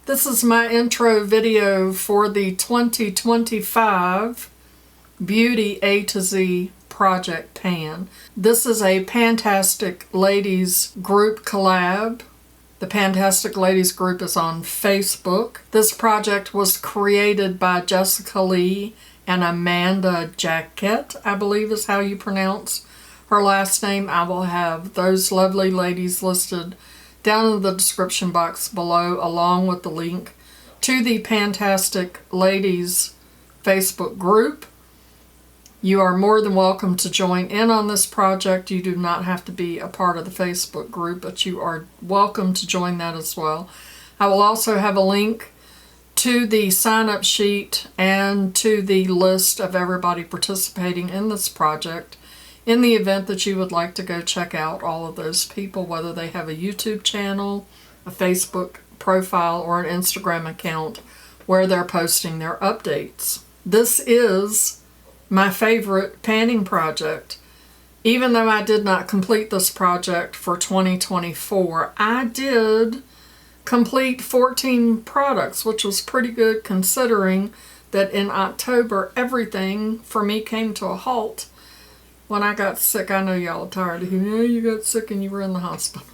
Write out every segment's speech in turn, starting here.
This is my intro video for the 2025 Beauty A to Z Project Pan. This is a PANtastic Ladies Group collab. The PANtastic Ladies Group is on Facebook. This project was created by Jessica Lee and Amanda Jaquette, I believe is how you pronounce her last name. I will have those lovely ladies listed down in the description box below, along with the link to the PANtastic Ladies Facebook group. You are more than welcome to join in on this project. You do not have to be a part of the Facebook group, but you are welcome to join that as well. I will also have a link to the sign-up sheet and to the list of everybody participating in this project in the event that you would like to go check out all of those people, whether they have a YouTube channel, a Facebook profile, or an Instagram account where they're posting their updates. This is my favorite panning project. Even though I did not complete this project for 2024, I did complete 14 products, which was pretty good considering that in October everything for me came to a halt. When I got sick, I know y'all are tired of hearing, you got sick and you were in the hospital.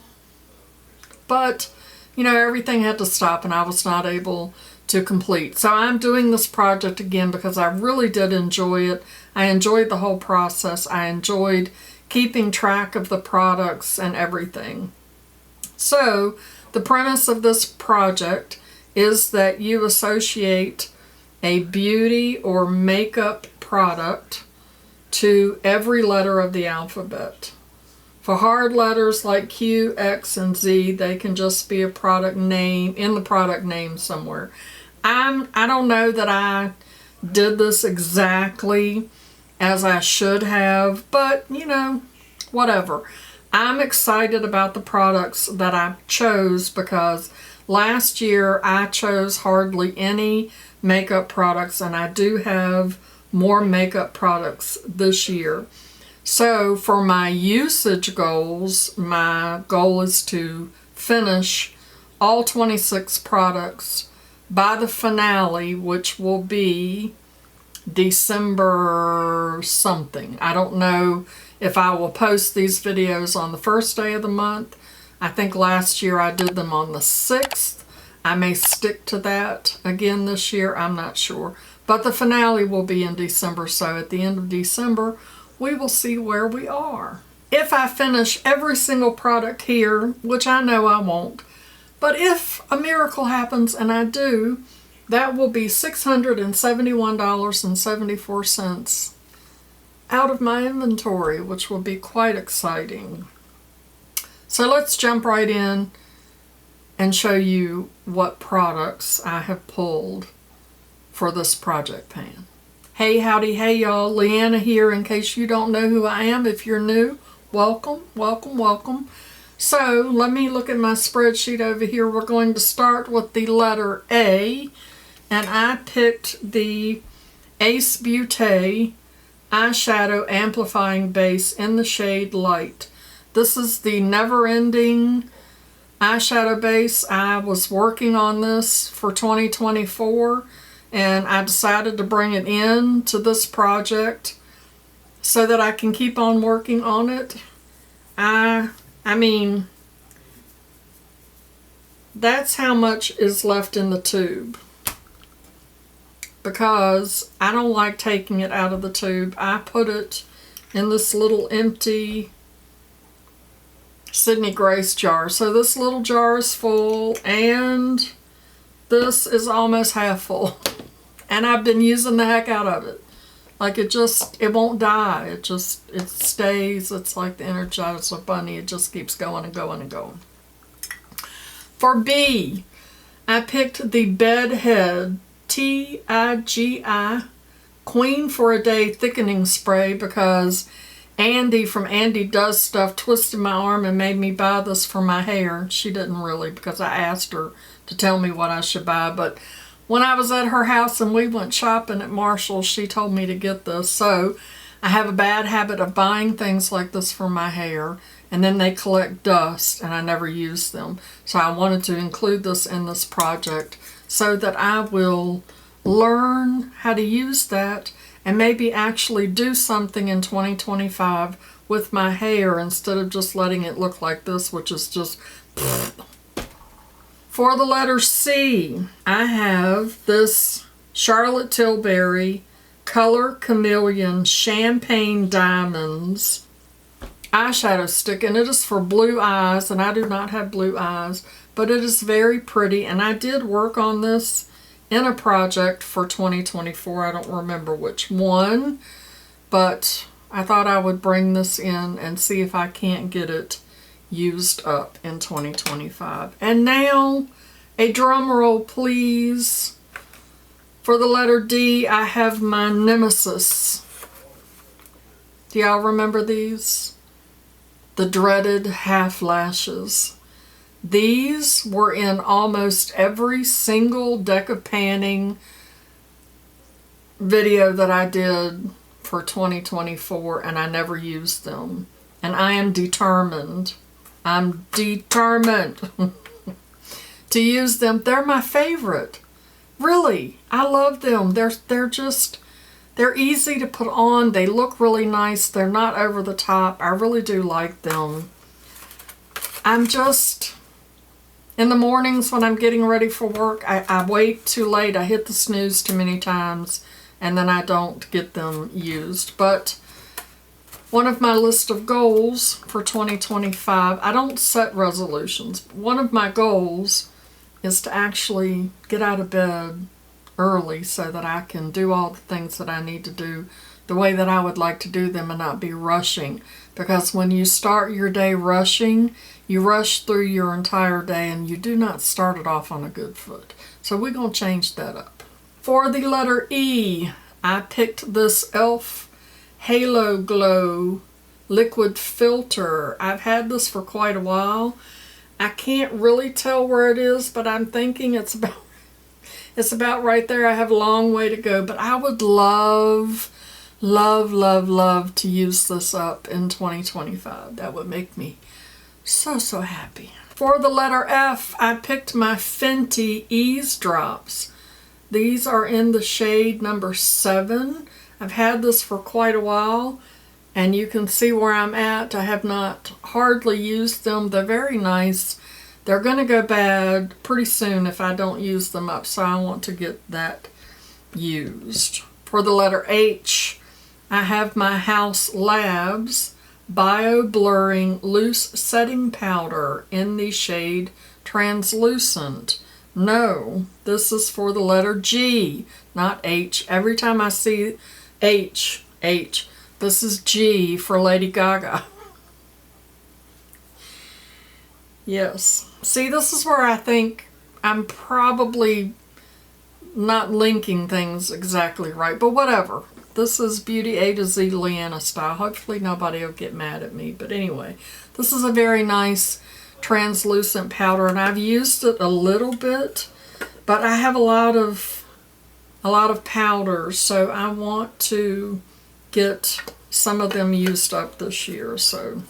But, everything had to stop and I was not able to complete. So I'm doing this project again because I really did enjoy it. I enjoyed the whole process. I enjoyed keeping track of the products and everything. So the premise of this project is that you associate a beauty or makeup product to every letter of the alphabet. For hard letters like Q, X, and Z, they can just be a product name, in the product name somewhere. I don't know that I did this exactly as I should have, but whatever. I'm excited about the products that I chose because last year I chose hardly any makeup products, and I do have more makeup products this year. So for my usage goals, my goal is to finish all 26 products by the finale, which will be December something. I don't know if I will post these videos on the first day of the month. I think last year I did them on the 6th. I may stick to that again this year. I'm not sure. But the finale will be in December, so at the end of December, we will see where we are. If I finish every single product here, which I know I won't, but if a miracle happens and I do, that will be $671.74 out of my inventory, which will be quite exciting. So let's jump right in and show you what products I have pulled for this project pan. Hey, howdy, hey y'all, Leanna here. In case you don't know who I am, if you're new, welcome, welcome, welcome. So let me look at my spreadsheet over here. We're going to start with the letter A, and I picked the Ace Beauté eyeshadow amplifying base in the shade Light. This is the Never Ending eyeshadow base. I was working on this for 2024, and I decided to bring it in to this project so that I can keep on working on it. I mean, that's how much is left in the tube, because I don't like taking it out of the tube. I put it in this little empty Sydney Grace jar. So this little jar is full and this is almost half full. And I've been using the heck out of it. Like it won't die. It stays. It's like the Energizer Bunny. It just keeps going and going and going. For B, I picked the Bedhead TIGI Queen for a Day Thickening Spray because Andy from Andy Does Stuff twisted my arm and made me buy this for my hair. She didn't really, because I asked her to tell me what I should buy, but when I was at her house and we went shopping at Marshall's, she told me to get this. So I have a bad habit of buying things like this for my hair, and then they collect dust and I never use them. So I wanted to include this in this project so that I will learn how to use that and maybe actually do something in 2025 with my hair instead of just letting it look like this, which is just... For the letter C, I have this Charlotte Tilbury Color Chameleon Champagne Diamonds eyeshadow stick, and it is for blue eyes, and I do not have blue eyes, but it is very pretty, and I did work on this in a project for 2024. I don't remember which one, but I thought I would bring this in and see if I can't get it used up in 2025. And now, a drum roll please. For the letter D, I have my Nemesis. Do y'all remember these? The dreaded half lashes. These were in almost every single deck of panning video that I did for 2024, and I never used them. And I am determined. I'm determined to use them. They're my favorite. Really, I love them. They're easy to put on. They look really nice. They're not over the top. I really do like them. I'm just, in the mornings when I'm getting ready for work, I wait too late. I hit the snooze too many times, and then I don't get them used. But one of my list of goals for 2025, I don't set resolutions. One of my goals is to actually get out of bed early so that I can do all the things that I need to do the way that I would like to do them and not be rushing. Because when you start your day rushing, you rush through your entire day and you do not start it off on a good foot. So we're going to change that up. For the letter E, I picked this e.l.f. Halo Glow liquid filter. I've had this for quite a while. I can't really tell where it is, but I'm thinking it's about right there. I have a long way to go, but I would love to use this up in 2025. That would make me so happy. For the letter F, I picked my Fenty Eavesdrops. These are in the shade number 7. I've had this for quite a while, and you can see where I'm at. I have not hardly used them. They're very nice. They're going to go bad pretty soon if I don't use them up, so I want to get that used. For the letter H, I have my House Labs Bio Blurring Loose Setting Powder in the shade Translucent. No, this is for the letter G, not H. Every time I see H, this is G for Lady Gaga. Yes. See, this is where I think I'm probably not linking things exactly right, but whatever. This is Beauty A to Z Leanna style. Hopefully nobody will get mad at me, but anyway, this is a very nice translucent powder, and I've used it a little bit, but I have a lot of powders, so I want to get some of them used up this year, so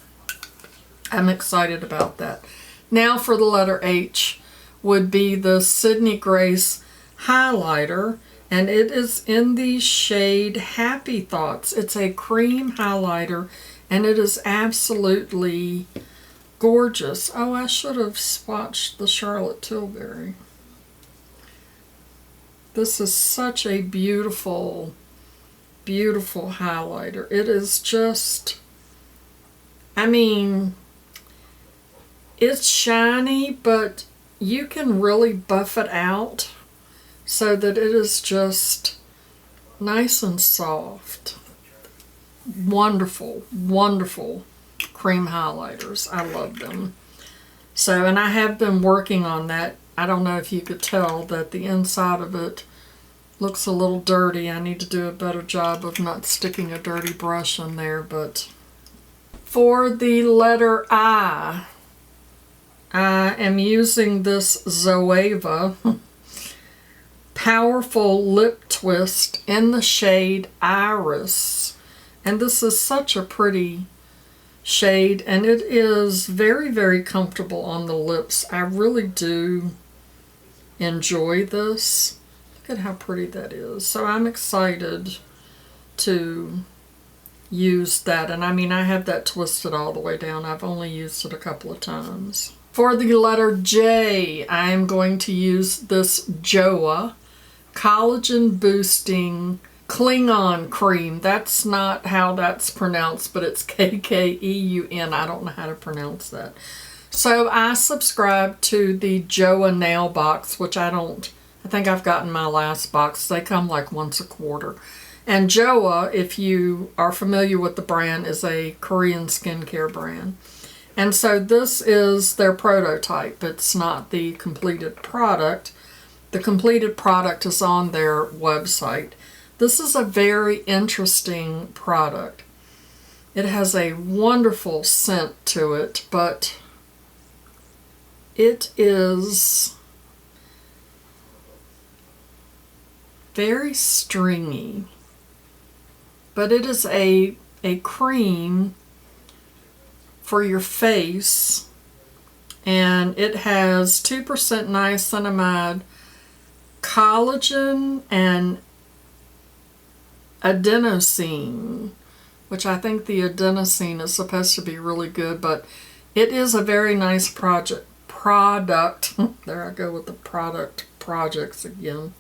I'm excited about that. Now for the letter H would be the Sydney Grace highlighter, and it is in the shade Happy Thoughts. It's a cream highlighter, and it is absolutely gorgeous. Oh, I should have swatched the Charlotte Tilbury. This is such a beautiful highlighter. It is just, I mean, it's shiny, but you can really buff it out so that it is just nice and soft. Wonderful cream highlighters. I love them. So, and I have been working on that. I don't know if you could tell that the inside of it looks a little dirty. I need to do a better job of not sticking a dirty brush in there, but for the letter I am using this Zoeva Powerful Lip Twist in the shade Iris. And this is such a pretty shade, and it is very, very comfortable on the lips. I really do enjoy this. Look at how pretty that is. So I'm excited to use that. And I mean, I have that twisted all the way down. I've only used it a couple of times. For the letter J, I am going to use this JOA Collagen Boosting Klingon Cream. That's not how that's pronounced, but it's KKEUN. I don't know how to pronounce that. So I subscribe to the JOA nail box, which I think I've gotten my last box. They come like once a quarter. And JOA, if you are familiar with the brand, is a Korean skincare brand. And so this is their prototype. It's not the completed product. The completed product is on their website. This is a very interesting product. It has a wonderful scent to it, but it is very stringy. But it is a cream for your face, and it has 2% niacinamide, collagen, and adenosine, which I think the adenosine is supposed to be really good, but it is a very nice product. There I go with the projects again.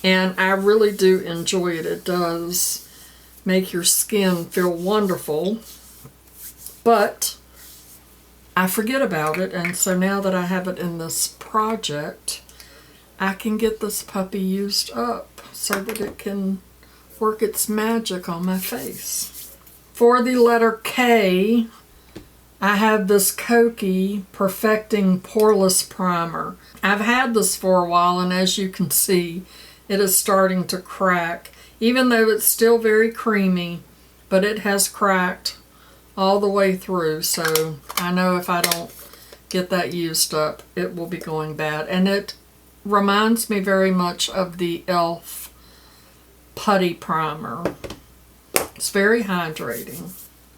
And I really do enjoy it. It does make your skin feel wonderful, but I forget about it, and so now that I have it in this project, I can get this puppy used up so that it can work its magic on my face. For the letter K, I have this Kokie Perfecting Poreless Primer. I've had this for a while, and as you can see, it is starting to crack. Even though it's still very creamy, but it has cracked all the way through. So I know if I don't get that used up, it will be going bad. And it reminds me very much of the e.l.f. Putty Primer. It's very hydrating.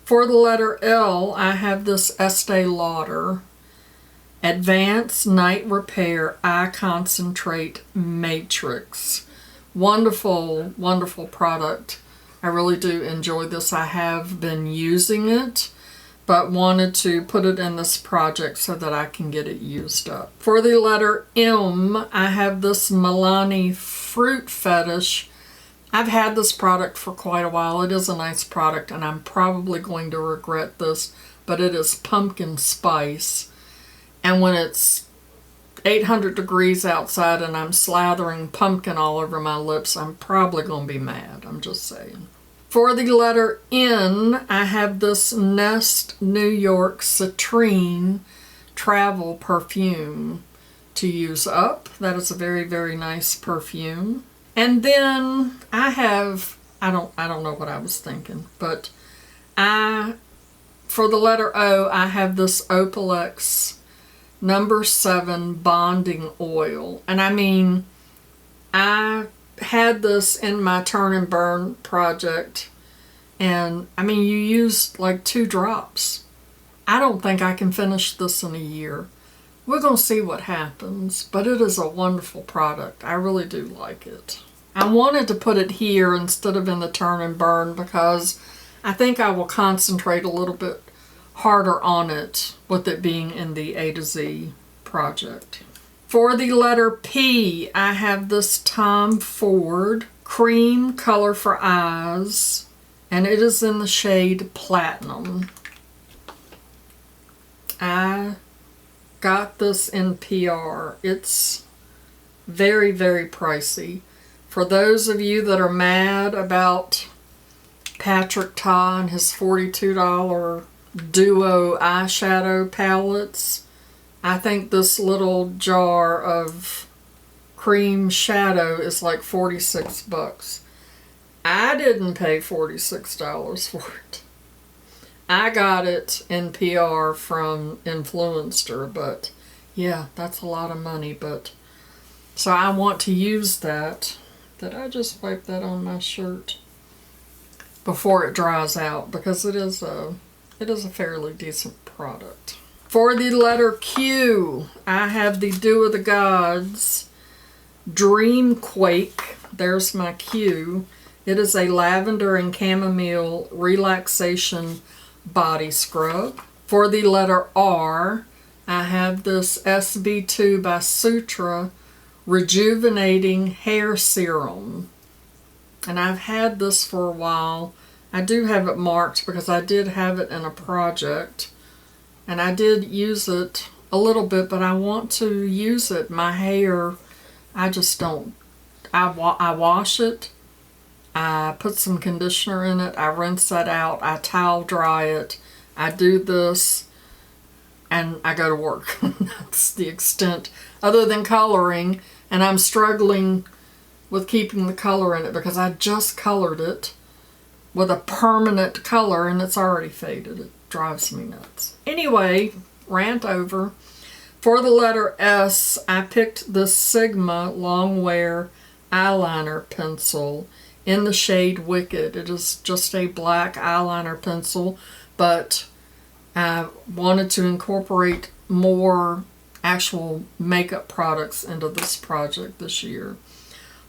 For the letter L, I have this Estee Lauder Advanced Night Repair Eye Concentrate Matrix. Wonderful, wonderful product. I really do enjoy this. I have been using it, but wanted to put it in this project so that I can get it used up. For the letter M, I have this Milani Fruit Fetish. I've had this product for quite a while. It is a nice product, and I'm probably going to regret this, but it is pumpkin spice. And when it's 800 degrees outside and I'm slathering pumpkin all over my lips, I'm probably going to be mad. I'm just saying. For the letter N, I have this Nest New York Citrine Travel Perfume to use up. That is a very, very nice perfume. And then I have, I don't know what I was thinking, but for the letter O, I have this Opalex No. 7 Bonding Oil. And I mean, I had this in my turn and burn project, and I mean, you use like 2 drops. I don't think I can finish this in a year. We're going to see what happens, but it is a wonderful product. I really do like it. I wanted to put it here instead of in the turn and burn because I think I will concentrate a little bit harder on it with it being in the A to Z project. For the letter P, I have this Tom Ford Cream Color for Eyes, and it is in the shade Platinum. I got this in PR. It's very, very pricey. For those of you that are mad about Patrick Ta and his $42 duo eyeshadow palettes, I think this little jar of cream shadow is like 46 bucks. I didn't pay $46 for it. I got it in PR from Influencer, but yeah, that's a lot of money. But so I want to use that. Did I just wipe that on my shirt before it dries out? Because it is it is a fairly decent product. For the letter Q, I have the Dew of the Gods Dream Quake. There's my Q. It is a lavender and chamomile relaxation body scrub. For the letter R, I have this SB2 by Sutra Rejuvenating Hair Serum. And I've had this for a while. I do have it marked because I did have it in a project. And I did use it a little bit, but I want to use it. My hair, I just don't. I wash it. I put some conditioner in it. I rinse that out. I towel dry it. I do this. And I go to work. That's the extent. Other than coloring. And I'm struggling with keeping the color in it because I just colored it with a permanent color and it's already faded. It drives me nuts. Anyway, rant over. For the letter S, I picked the Sigma Longwear eyeliner pencil in the shade Wicked. It is just a black eyeliner pencil, but I wanted to incorporate more actual makeup products into this project this year.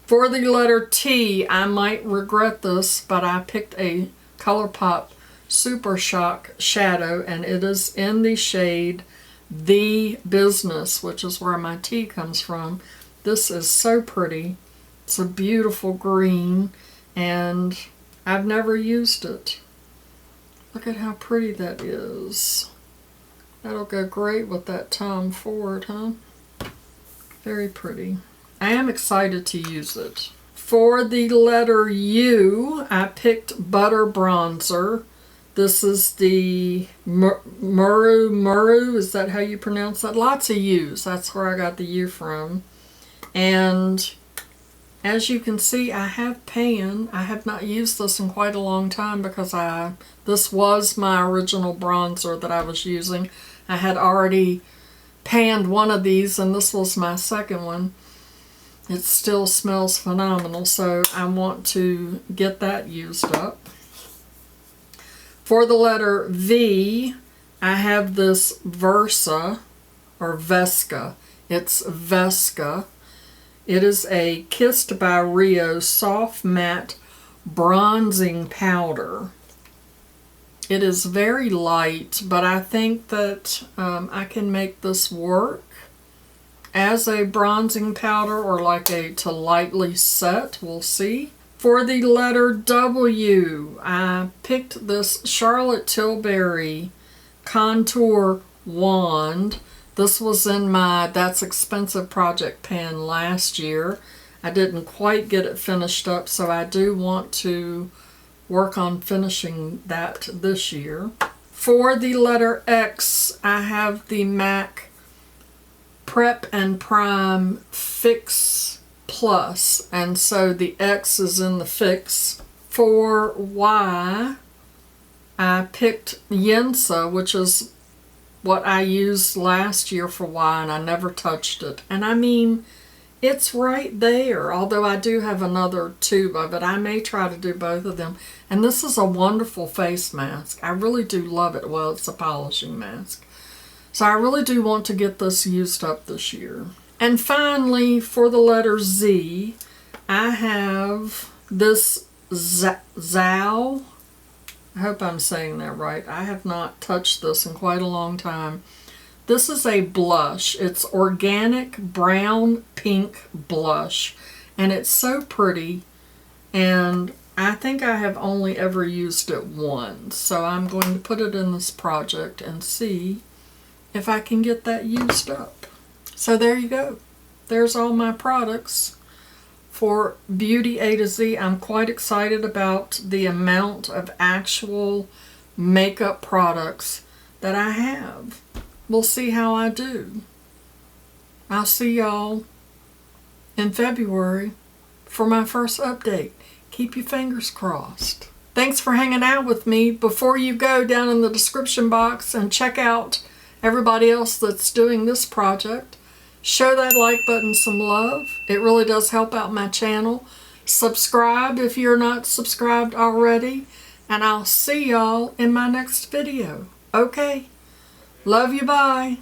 For the letter T, I might regret this, but I picked a ColourPop Super Shock Shadow, and it is in the shade The Business, which is where my T comes from. This is so pretty. It's a beautiful green, and I've never used it. Look at how pretty that is. That'll go great with that Tom Ford, huh? Very pretty. I am excited to use it. For the letter U, I picked Butter Bronzer. This is the Muru, is that how you pronounce that? Lots of U's. That's where I got the U from. And as you can see, I have pan. I have not used this in quite a long time because this was my original bronzer that I was using. I had already panned one of these and this was my second one. It still smells phenomenal, so I want to get that used up. For the letter V, I have this Versa, or Vesca. It's Vesca. It is a Kissed by Rio soft matte bronzing powder. It is very light, but I think that I can make this work as a bronzing powder or like to lightly set. We'll see. For the letter W, I picked this Charlotte Tilbury Contour Wand. This was in my That's Expensive project pan last year. I didn't quite get it finished up, so I do want to work on finishing that this year. For the letter X, I have the MAC Prep and Prime Fix Plus, and so the X is in the Fix. For Y, I picked Yensa, which is what I used last year for Y, and I never touched it. And I mean, it's right there, although I do have another tube of it. I may try to do both of them. And this is a wonderful face mask. I really do love it. Well, it's a polishing mask. So I really do want to get this used up this year. And finally, for the letter Z, I have this Zao. I hope I'm saying that right. I have not touched this in quite a long time. This is a blush. It's organic brown pink blush. And it's so pretty. And I think I have only ever used it once. So I'm going to put it in this project and see if I can get that used up. So there you go. There's all my products for Beauty A to Z. I'm quite excited about the amount of actual makeup products that I have. We'll see how I do. I'll see y'all in February for my first update. Keep your fingers crossed. Thanks for hanging out with me. Before you go, down in the description box and check out everybody else that's doing this project. Show that like button some love. It really does help out my channel. Subscribe if you're not subscribed already. and I'll see y'all in my next video. Okay? Love you, bye.